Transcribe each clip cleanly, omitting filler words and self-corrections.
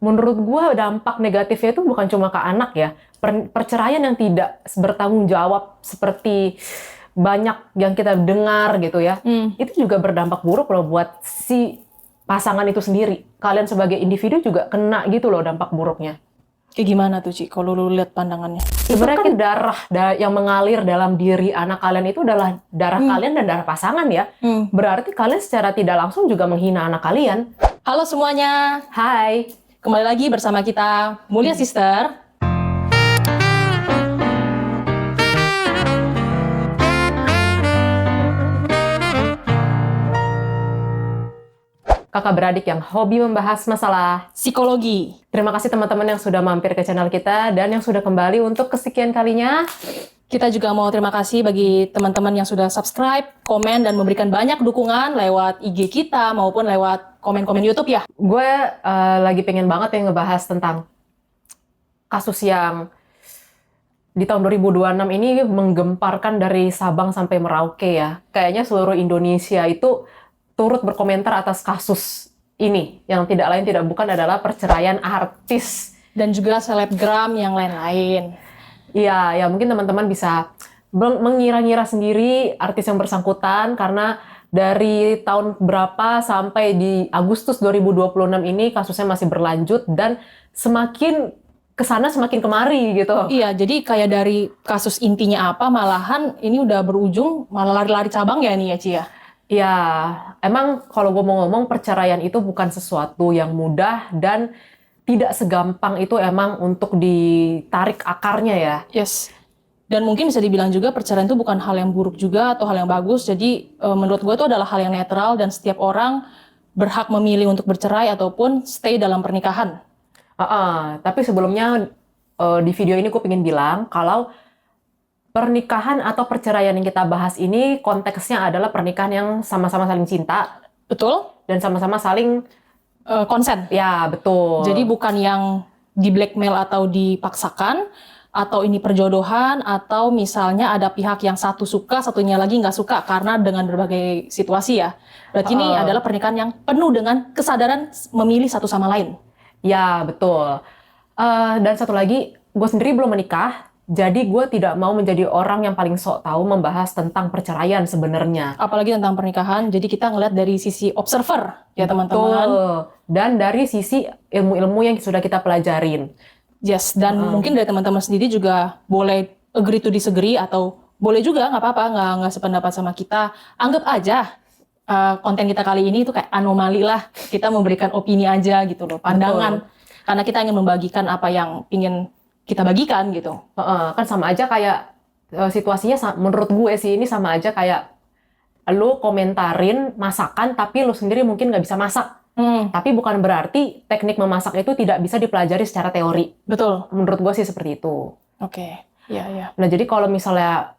menurut gua dampak negatifnya itu bukan cuma ke anak ya. Perceraian yang tidak bertanggung jawab seperti banyak yang kita dengar gitu ya. Itu juga berdampak buruk loh buat si pasangan itu sendiri. Kalian sebagai individu juga kena gitu loh dampak buruknya. Kayak gimana tuh, Ci, kalau lu lihat pandangannya? Sebenarnya kan darah yang mengalir dalam diri anak kalian itu adalah darah kalian dan darah pasangan ya. Berarti kalian secara tidak langsung juga menghina anak kalian. Halo semuanya, Hai. kembali lagi bersama kita Mulia Sister. Kakak beradik yang hobi membahas masalah Psikologi. Terima kasih teman-teman yang sudah mampir ke channel kita dan yang sudah kembali untuk kesekian kalinya. Kita juga mau terima kasih bagi teman-teman yang sudah subscribe, komen, dan memberikan banyak dukungan lewat IG kita maupun lewat komen-komen YouTube ya. Gue lagi pengen banget yang ngebahas tentang kasus yang di tahun 2026 ini menggemparkan dari Sabang sampai Merauke ya. Kayaknya seluruh Indonesia itu turut berkomentar atas kasus ini, yang tidak lain tidak bukan adalah perceraian artis dan juga selebgram yang lain-lain. Iya, ya mungkin teman-teman bisa mengira-ngira sendiri artis yang bersangkutan karena dari tahun berapa sampai di Agustus 2026 ini kasusnya masih berlanjut dan semakin kesana semakin kemari gitu. Iya, jadi kayak dari kasus intinya apa, malahan ini udah berujung malah lari-lari cabang ya nih ya, Ci ya? Ya, emang kalau gue mau ngomong perceraian itu bukan sesuatu yang mudah dan tidak segampang itu emang untuk ditarik akarnya ya. Yes. Dan mungkin bisa dibilang juga perceraian itu bukan hal yang buruk juga atau hal yang bagus. Jadi menurut gue itu adalah hal yang netral dan setiap orang berhak memilih untuk bercerai ataupun stay dalam pernikahan. Tapi sebelumnya di video ini gue pengen bilang kalau pernikahan atau perceraian yang kita bahas ini konteksnya adalah pernikahan yang sama-sama saling cinta. Betul. Dan sama-sama saling konsen. Ya, betul. Jadi bukan yang di blackmail atau dipaksakan, atau ini perjodohan, atau misalnya ada pihak yang satu suka, satunya lagi nggak suka karena dengan berbagai situasi ya. Berarti ini adalah pernikahan yang penuh dengan kesadaran memilih satu sama lain. Ya, betul. Dan satu lagi, gue sendiri belum menikah. Jadi gue tidak mau menjadi orang yang paling sok tahu membahas tentang perceraian sebenarnya. Apalagi tentang pernikahan, jadi kita ngeliat dari sisi observer ya teman-teman. Dan dari sisi ilmu-ilmu yang sudah kita pelajarin. Yes, dan mungkin dari teman-teman sendiri juga boleh agree to disagree atau boleh juga nggak apa-apa, nggak sependapat sama kita. Anggap aja konten kita kali ini itu kayak anomali lah. Kita memberikan opini aja gitu loh, pandangan. Betul. Karena kita ingin membagikan apa yang ingin kita bagikan gitu. Kan sama aja kayak situasinya menurut gue sih ini sama aja kayak lu komentarin masakan tapi lu sendiri mungkin nggak bisa masak. Tapi bukan berarti teknik memasak itu tidak bisa dipelajari secara teori. Betul. Menurut gue sih seperti itu. Oke. Iya. Nah jadi kalau misalnya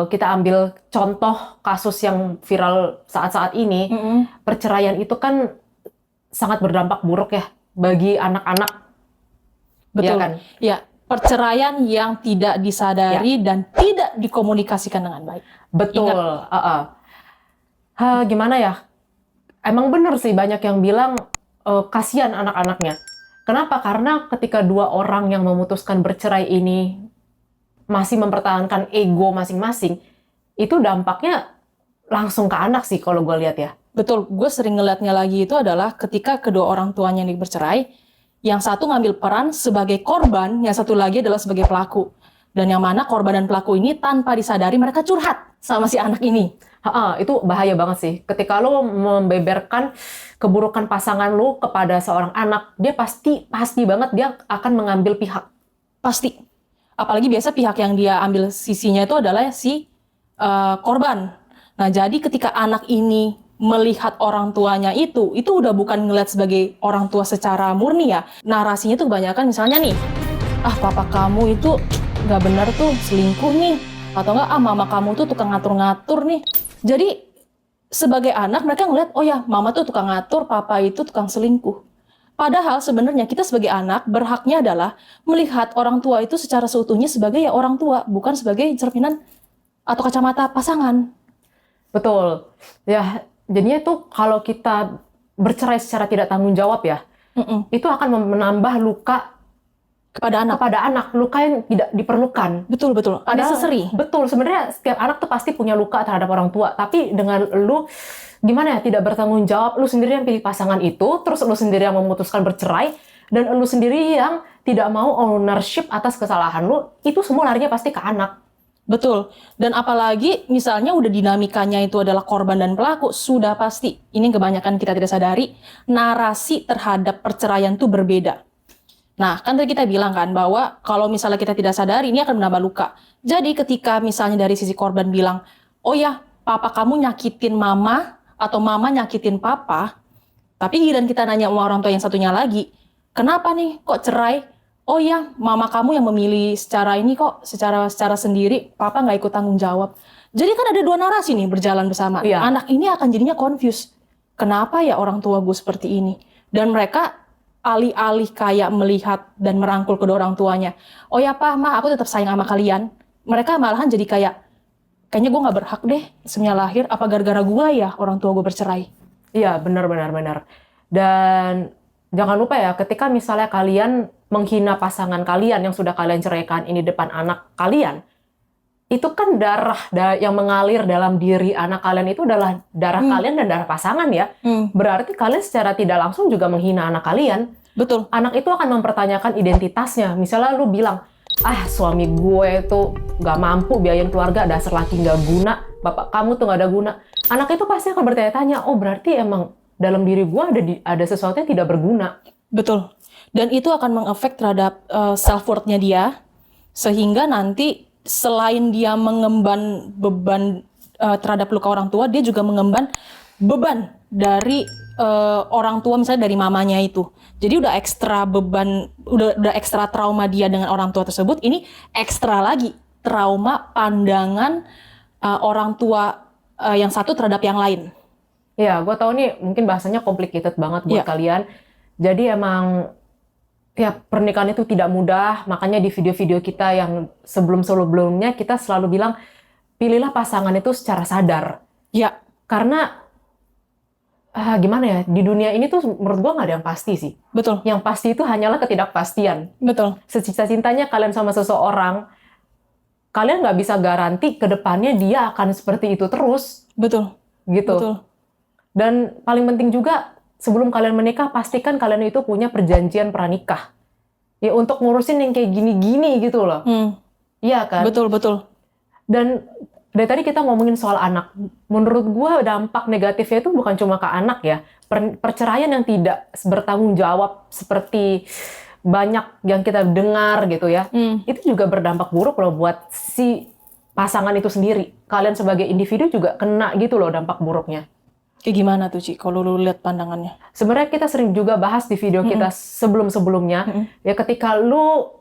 kita ambil contoh kasus yang viral saat-saat ini, perceraian itu kan sangat berdampak buruk ya bagi anak-anak. Betul. Ya kan? Ya, perceraian yang tidak disadari dan tidak dikomunikasikan dengan baik. Betul. Gimana ya? Emang bener sih banyak yang bilang kasihan anak-anaknya. Kenapa? Karena ketika dua orang yang memutuskan bercerai ini masih mempertahankan ego masing-masing, itu dampaknya langsung ke anak sih kalau gue lihat ya. Betul. Gue sering ngeliatnya lagi itu adalah ketika kedua orang tuanya ini bercerai, yang satu ngambil peran sebagai korban, yang satu lagi adalah sebagai pelaku. Dan yang mana korban dan pelaku ini tanpa disadari mereka curhat sama si anak ini. Itu bahaya banget sih. Ketika lo membeberkan keburukan pasangan lo kepada seorang anak, dia pasti banget dia akan mengambil pihak. Pasti. Apalagi biasa pihak yang dia ambil sisinya itu adalah si korban. Nah, jadi ketika anak ini melihat orang tuanya itu udah bukan ngeliat sebagai orang tua secara murni ya. Narasinya tuh kebanyakan misalnya nih, papa kamu itu nggak benar tuh, selingkuh nih. Atau nggak, mama kamu tuh tukang ngatur-ngatur nih. Jadi sebagai anak mereka ngeliat, oh ya mama tuh tukang ngatur, papa itu tukang selingkuh. Padahal sebenarnya kita sebagai anak berhaknya adalah melihat orang tua itu secara seutuhnya sebagai ya orang tua, bukan sebagai cerminan atau kacamata pasangan. Betul. Ya, jadinya tuh kalau kita bercerai secara tidak tanggung jawab ya, Mm-mm. itu akan menambah luka Kepada anak. kepada anak, luka yang tidak diperlukan. Betul. Unnecessary. Betul, sebenarnya setiap anak tuh pasti punya luka terhadap orang tua, tapi dengan lu gimana ya, tidak bertanggung jawab, lu sendiri yang pilih pasangan itu, terus lu sendiri yang memutuskan bercerai, dan lu sendiri yang tidak mau ownership atas kesalahan lu, itu semua larinya pasti ke anak. Betul. Dan apalagi misalnya udah dinamikanya itu adalah korban dan pelaku, sudah pasti, ini kebanyakan kita tidak sadari, narasi terhadap perceraian tuh berbeda. Nah, kan tadi kita bilang kan bahwa kalau misalnya kita tidak sadari, ini akan menambah luka. Jadi ketika misalnya dari sisi korban bilang, oh ya, papa kamu nyakitin mama, atau mama nyakitin papa, tapi giliran kita nanya sama orang tua yang satunya lagi, kenapa nih kok cerai? Oh ya, mama kamu yang memilih secara ini kok, secara sendiri, papa nggak ikut tanggung jawab. Jadi kan ada dua narasi nih berjalan bersama. Iya. Anak ini akan jadinya confused. Kenapa ya orang tua gue seperti ini? Dan mereka alih-alih kayak melihat dan merangkul kedua orang tuanya. Oh ya pak, ma, aku tetap sayang sama kalian. Mereka malahan jadi kayaknya gue nggak berhak deh semenjak lahir. Apa gara-gara gue ya orang tua gue bercerai? Iya, benar. Dan jangan lupa ya, ketika misalnya kalian menghina pasangan kalian yang sudah kalian ceraikan ini depan anak kalian, itu kan darah yang mengalir dalam diri anak kalian itu adalah darah kalian dan darah pasangan ya. Berarti kalian secara tidak langsung juga menghina anak kalian. Betul. Anak itu akan mempertanyakan identitasnya. Misalnya lu bilang, suami gue itu gak mampu biayain keluarga, dasar laki gak guna, bapak kamu tuh gak ada guna. Anak itu pasti akan bertanya-tanya, oh berarti emang dalam diri gue ada sesuatu yang tidak berguna. Betul. Dan itu akan mengefek terhadap self-worth-nya dia, sehingga nanti selain dia mengemban beban terhadap luka orang tua, dia juga mengemban beban dari orang tua, misalnya dari mamanya itu. Jadi udah ekstra beban, udah ekstra trauma dia dengan orang tua tersebut, ini ekstra lagi trauma pandangan orang tua yang satu terhadap yang lain. Ya, gue tahu nih mungkin bahasanya complicated banget buat kalian. Jadi emang ya pernikahan itu tidak mudah, makanya di video-video kita yang sebelum-sebelumnya kita selalu bilang pilihlah pasangan itu secara sadar. Ya. Karena gimana ya, di dunia ini tuh menurut gue nggak ada yang pasti sih. Betul. Yang pasti itu hanyalah ketidakpastian. Betul. Secinta-cintanya kalian sama seseorang, kalian nggak bisa garansi ke depannya dia akan seperti itu terus. Betul. Gitu. Betul. Dan paling penting juga, sebelum kalian menikah, pastikan kalian itu punya perjanjian pranikah. Ya untuk ngurusin yang kayak gini-gini gitu loh. Iya kan? Betul. Dan dari tadi kita ngomongin soal anak. Menurut gue dampak negatifnya itu bukan cuma ke anak ya. Perceraian yang tidak bertanggung jawab seperti banyak yang kita dengar gitu ya. Itu juga berdampak buruk loh buat si pasangan itu sendiri. Kalian sebagai individu juga kena gitu loh dampak buruknya. Kayak gimana tuh, Ci, kalau lu lihat pandangannya? Sebenarnya kita sering juga bahas di video kita sebelum-sebelumnya, ya ketika lu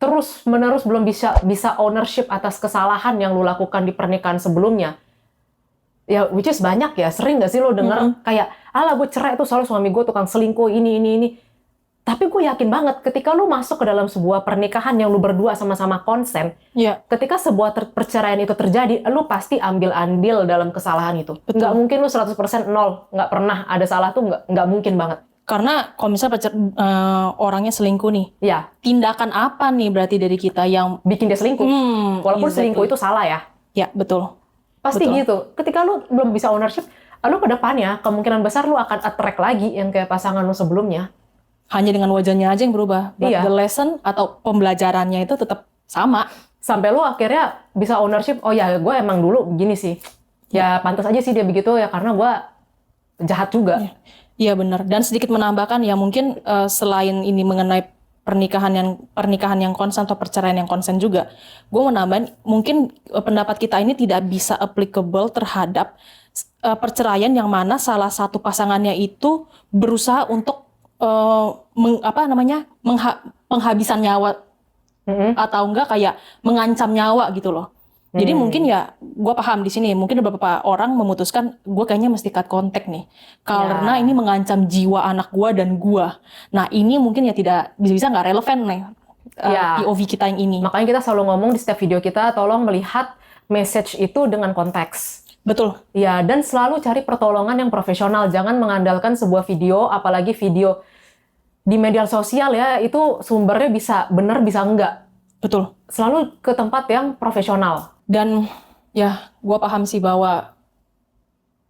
terus-menerus belum bisa ownership atas kesalahan yang lu lakukan di pernikahan sebelumnya, ya which is banyak ya, sering gak sih lu denger kayak, alah gue cerai tuh soalnya suami gue tukang selingkuh, ini. Tapi gue yakin banget ketika lu masuk ke dalam sebuah pernikahan yang lu berdua sama-sama konsen, ketika sebuah perceraian itu terjadi, lu pasti ambil andil dalam kesalahan itu. Nggak mungkin lu 100% nol, nggak pernah ada salah tuh, nggak mungkin banget. Karena kalau misalnya orangnya selingkuh nih, ya, tindakan apa nih berarti dari kita yang bikin dia selingkuh? Walaupun selingkuh itu salah ya. Ya, betul. Pasti gitu. Ketika lu belum bisa ownership, lu ke depannya kemungkinan besar lu akan attract lagi yang kayak pasangan lu sebelumnya. Hanya dengan wajahnya aja yang berubah. But the lesson atau pembelajarannya itu tetap sama. Sampai lu akhirnya bisa ownership, oh ya gue emang dulu begini sih. Ya pantas aja sih dia begitu ya karena gue jahat juga. Iya benar. Dan sedikit menambahkan ya mungkin selain ini mengenai pernikahan yang konsen atau perceraian yang konsen juga, gue mau nambahin mungkin pendapat kita ini tidak bisa applicable terhadap perceraian yang mana salah satu pasangannya itu berusaha untuk penghabisan nyawa atau enggak kayak mengancam nyawa gitu loh. Jadi mungkin ya gue paham di sini mungkin beberapa orang memutuskan gue kayaknya mesti cut kontak nih karena ini mengancam jiwa anak gue dan gue. Nah ini mungkin ya tidak bisa nggak relevan nih POV kita yang ini. Makanya kita selalu ngomong di setiap video kita tolong melihat message itu dengan konteks. Betul. Ya, dan selalu cari pertolongan yang profesional. Jangan mengandalkan sebuah video, apalagi video di media sosial ya, itu sumbernya bisa benar bisa enggak. Betul. Selalu ke tempat yang profesional. Dan ya, gue paham sih bahwa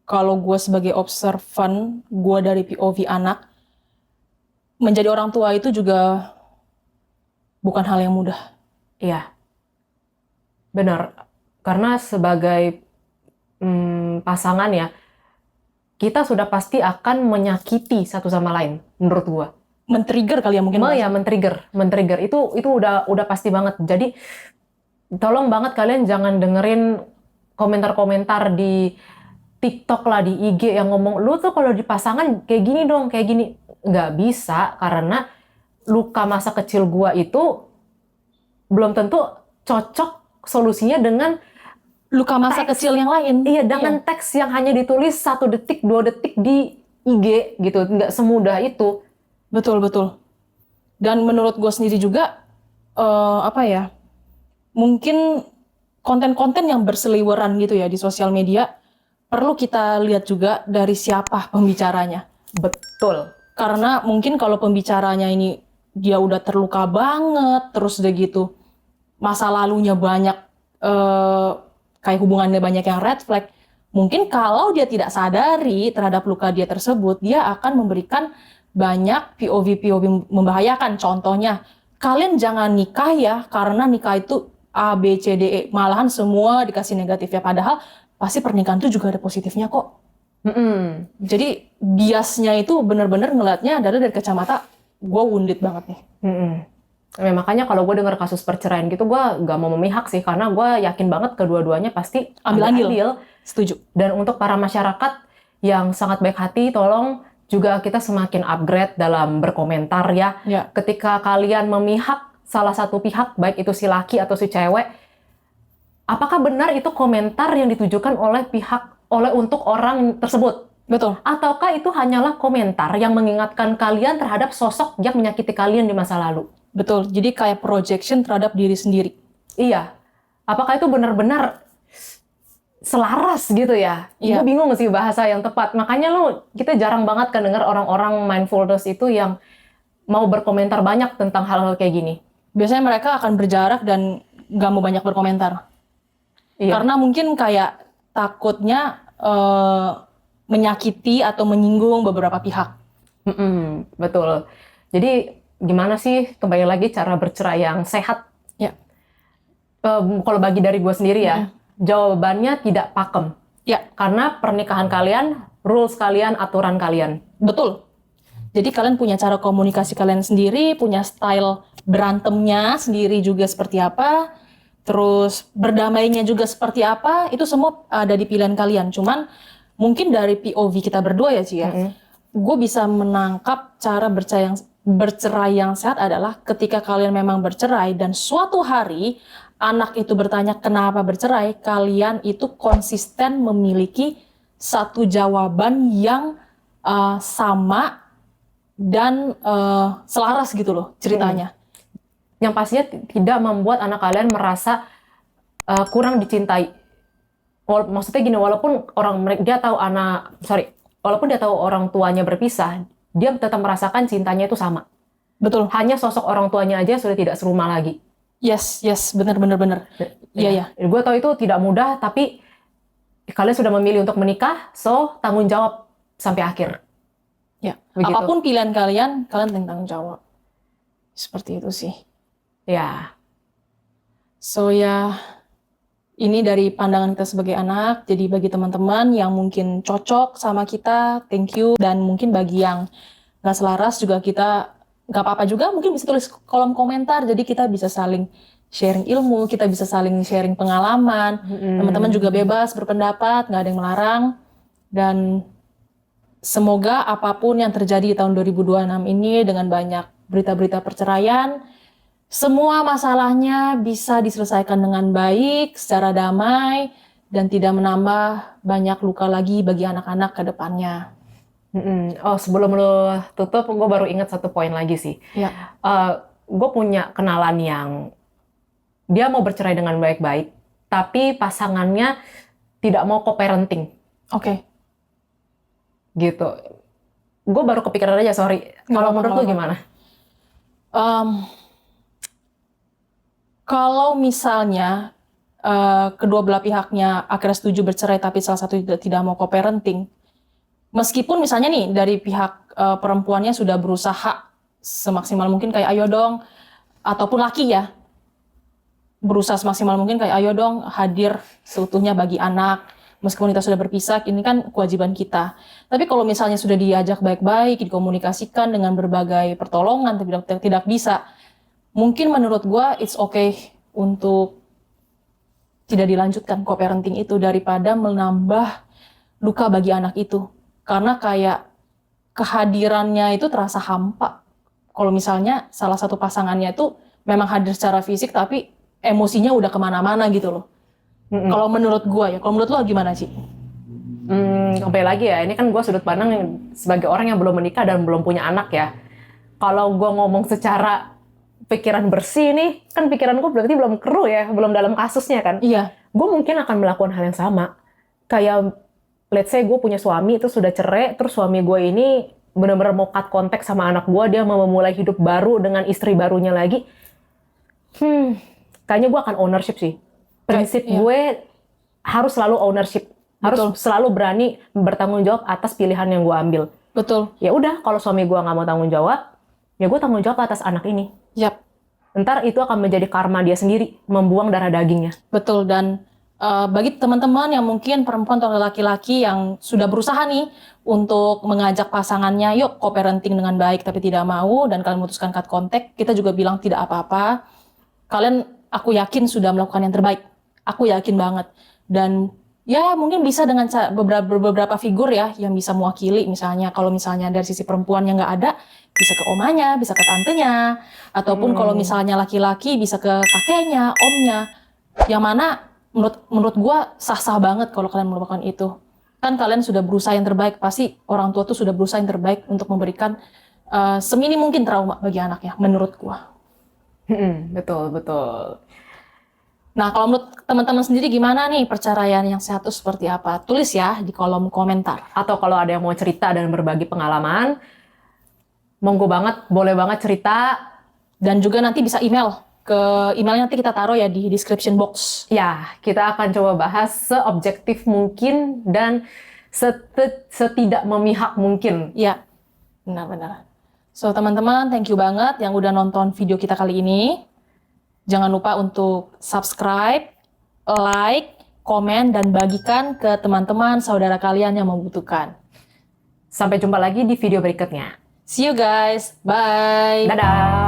kalau gue sebagai observan, gue dari POV anak, menjadi orang tua itu juga bukan hal yang mudah. Iya, benar. Karena sebagai pasangan ya, kita sudah pasti akan menyakiti satu sama lain, menurut gua. Men-trigger kali ya mungkin. Ya, men-trigger. Itu udah pasti banget. Jadi tolong banget kalian jangan dengerin komentar-komentar di TikTok lah, di IG yang ngomong, lu tuh kalau di pasangan kayak gini dong, kayak gini. Nggak bisa, karena luka masa kecil gua itu belum tentu cocok solusinya dengan luka masa kecil yang lain. Iya, dengan teks yang hanya ditulis 1 detik, 2 detik di IG gitu. Nggak semudah itu. Betul. Dan menurut gue sendiri juga, mungkin konten-konten yang berseliweran gitu ya di sosial media, perlu kita lihat juga dari siapa pembicaranya. Betul. Karena mungkin kalau pembicaranya ini dia udah terluka banget, terus udah gitu, masa lalunya banyak, kayak hubungannya banyak yang red flag, mungkin kalau dia tidak sadari terhadap luka dia tersebut, dia akan memberikan banyak POV membahayakan. Contohnya, kalian jangan nikah ya, karena nikah itu A, B, C, D, E. Malahan semua dikasih negatifnya, padahal pasti pernikahan itu juga ada positifnya kok. Jadi biasnya itu benar-benar ngeliatnya adalah dari kacamata, gue wounded banget nih. Ya, makanya kalau gue dengar kasus perceraian gitu, gue gak mau memihak sih, karena gue yakin banget kedua-duanya pasti Ambil andil. Setuju. Dan untuk para masyarakat yang sangat baik hati, tolong juga kita semakin upgrade dalam berkomentar ya. Ketika kalian memihak salah satu pihak, baik itu si laki atau si cewek, apakah benar itu komentar yang ditujukan oleh untuk orang tersebut? Betul. Ataukah itu hanyalah komentar yang mengingatkan kalian terhadap sosok yang menyakiti kalian di masa lalu? Betul, jadi kayak projection terhadap diri sendiri. Iya. Apakah itu benar-benar selaras gitu ya? Gue bingung sih bahasa yang tepat. Makanya kita jarang banget kan dengar orang-orang mindfulness itu yang mau berkomentar banyak tentang hal-hal kayak gini. Biasanya mereka akan berjarak dan gak mau banyak berkomentar. Karena mungkin kayak takutnya menyakiti atau menyinggung beberapa pihak. Betul. Jadi gimana sih kembali lagi cara bercerai yang sehat? Ya. Kalau bagi dari gue sendiri ya, jawabannya tidak pakem. Ya. Karena pernikahan kalian, rules kalian, aturan kalian. Betul. Jadi kalian punya cara komunikasi kalian sendiri, punya style berantemnya sendiri juga seperti apa, terus berdamainya juga seperti apa, itu semua ada di pilihan kalian. Cuman mungkin dari POV kita berdua ya Ci ya, gue bisa menangkap cara bercerai yang sehat adalah ketika kalian memang bercerai dan suatu hari anak itu bertanya kenapa bercerai, kalian itu konsisten memiliki satu jawaban yang sama dan selaras gitu loh ceritanya. Yang pastinya tidak membuat anak kalian merasa kurang dicintai. Maksudnya gini, walaupun walaupun dia tahu orang tuanya berpisah, dia tetap merasakan cintanya itu sama. Betul. Hanya sosok orang tuanya aja sudah tidak serumah lagi. Yes, benar. Iya. Gue tahu itu tidak mudah, tapi kalian sudah memilih untuk menikah, so tanggung jawab sampai akhir. Ya. Begitu. Apapun pilihan kalian tanggung jawab. Seperti itu sih. Ya. So ya, ini dari pandangan kita sebagai anak. Jadi bagi teman-teman yang mungkin cocok sama kita, thank you. Dan mungkin bagi yang nggak selaras juga kita nggak apa-apa juga. Mungkin bisa tulis kolom komentar. Jadi kita bisa saling sharing ilmu, kita bisa saling sharing pengalaman. Teman-teman juga bebas berpendapat, nggak ada yang melarang. Dan semoga apapun yang terjadi di tahun 2026 ini dengan banyak berita-berita perceraian, semua masalahnya bisa diselesaikan dengan baik, secara damai, dan tidak menambah banyak luka lagi bagi anak-anak ke depannya. Oh, sebelum lo tutup, gue baru ingat satu poin lagi sih. Ya. Gue punya kenalan yang dia mau bercerai dengan baik-baik, tapi pasangannya tidak mau co-parenting. Oke. Gitu. gue baru kepikiran aja, sorry. Kalau apa-apa, menurut lu nggak gimana? Kalau misalnya kedua belah pihaknya akhirnya setuju bercerai tapi salah satu tidak mau co-parenting, meskipun misalnya nih dari pihak perempuannya sudah berusaha semaksimal mungkin kayak ayo dong, ataupun laki ya, berusaha semaksimal mungkin kayak ayo dong hadir seutuhnya bagi anak, meskipun kita sudah berpisah, ini kan kewajiban kita. Tapi kalau misalnya sudah diajak baik-baik, dikomunikasikan dengan berbagai pertolongan, tapi tidak bisa, mungkin menurut gua it's okay untuk tidak dilanjutkan co-parenting itu daripada menambah luka bagi anak itu. Karena kayak kehadirannya itu terasa hampa. Kalau misalnya salah satu pasangannya itu memang hadir secara fisik tapi emosinya udah kemana-mana gitu loh. Kalau menurut gua ya, kalau menurut lo gimana sih? Kembali lagi ya, ini kan gue sudut pandang sebagai orang yang belum menikah dan belum punya anak ya. Kalau gue ngomong secara pikiran bersih nih, kan pikiran gue berarti belum keruh ya, belum dalam kasusnya kan. Iya. Gue mungkin akan melakukan hal yang sama. Kayak, let's say gue punya suami, terus sudah cerai, terus suami gue ini benar-benar mau cut kontak sama anak gue, dia mau memulai hidup baru dengan istri barunya lagi. Kayaknya gue akan ownership sih. Prinsip Iya. gue harus selalu ownership. Harus selalu berani bertanggung jawab atas pilihan yang gue ambil. Betul. Ya udah, kalau suami gue nggak mau tanggung jawab, ya gue tanggung jawab atas anak ini. Yap. Ntar itu akan menjadi karma dia sendiri, membuang darah dagingnya. Betul, dan bagi teman-teman yang mungkin perempuan atau laki-laki yang sudah berusaha nih untuk mengajak pasangannya, yuk co-parenting dengan baik tapi tidak mau, dan kalian memutuskan cut kontak, kita juga bilang tidak apa-apa. Kalian, aku yakin sudah melakukan yang terbaik. Aku yakin banget. Dan ya mungkin bisa dengan beberapa figur ya yang bisa mewakili, misalnya kalau misalnya dari sisi perempuan yang nggak ada, bisa ke omanya, bisa ke tantenya, ataupun kalau misalnya laki-laki bisa ke kakeknya, omnya, yang mana menurut gua sah-sah banget kalau kalian melakukan itu. Kan kalian sudah berusaha yang terbaik, pasti orang tua tuh sudah berusaha yang terbaik untuk memberikan semini mungkin trauma bagi anaknya, menurut gua. Betul, betul. Nah, kalau menurut teman-teman sendiri gimana nih perceraian yang sehat itu seperti apa? Tulis ya di kolom komentar. Atau kalau ada yang mau cerita dan berbagi pengalaman, monggo banget, boleh banget cerita. Dan juga nanti bisa email. Ke emailnya nanti kita taruh ya di description box. Ya, kita akan coba bahas seobjektif mungkin dan setidak memihak mungkin. Ya, benar-benar. So, teman-teman, thank you banget yang udah nonton video kita kali ini. Jangan lupa untuk subscribe, like, komen, dan bagikan ke teman-teman, saudara kalian yang membutuhkan. Sampai jumpa lagi di video berikutnya. See you guys. Bye. Dadah!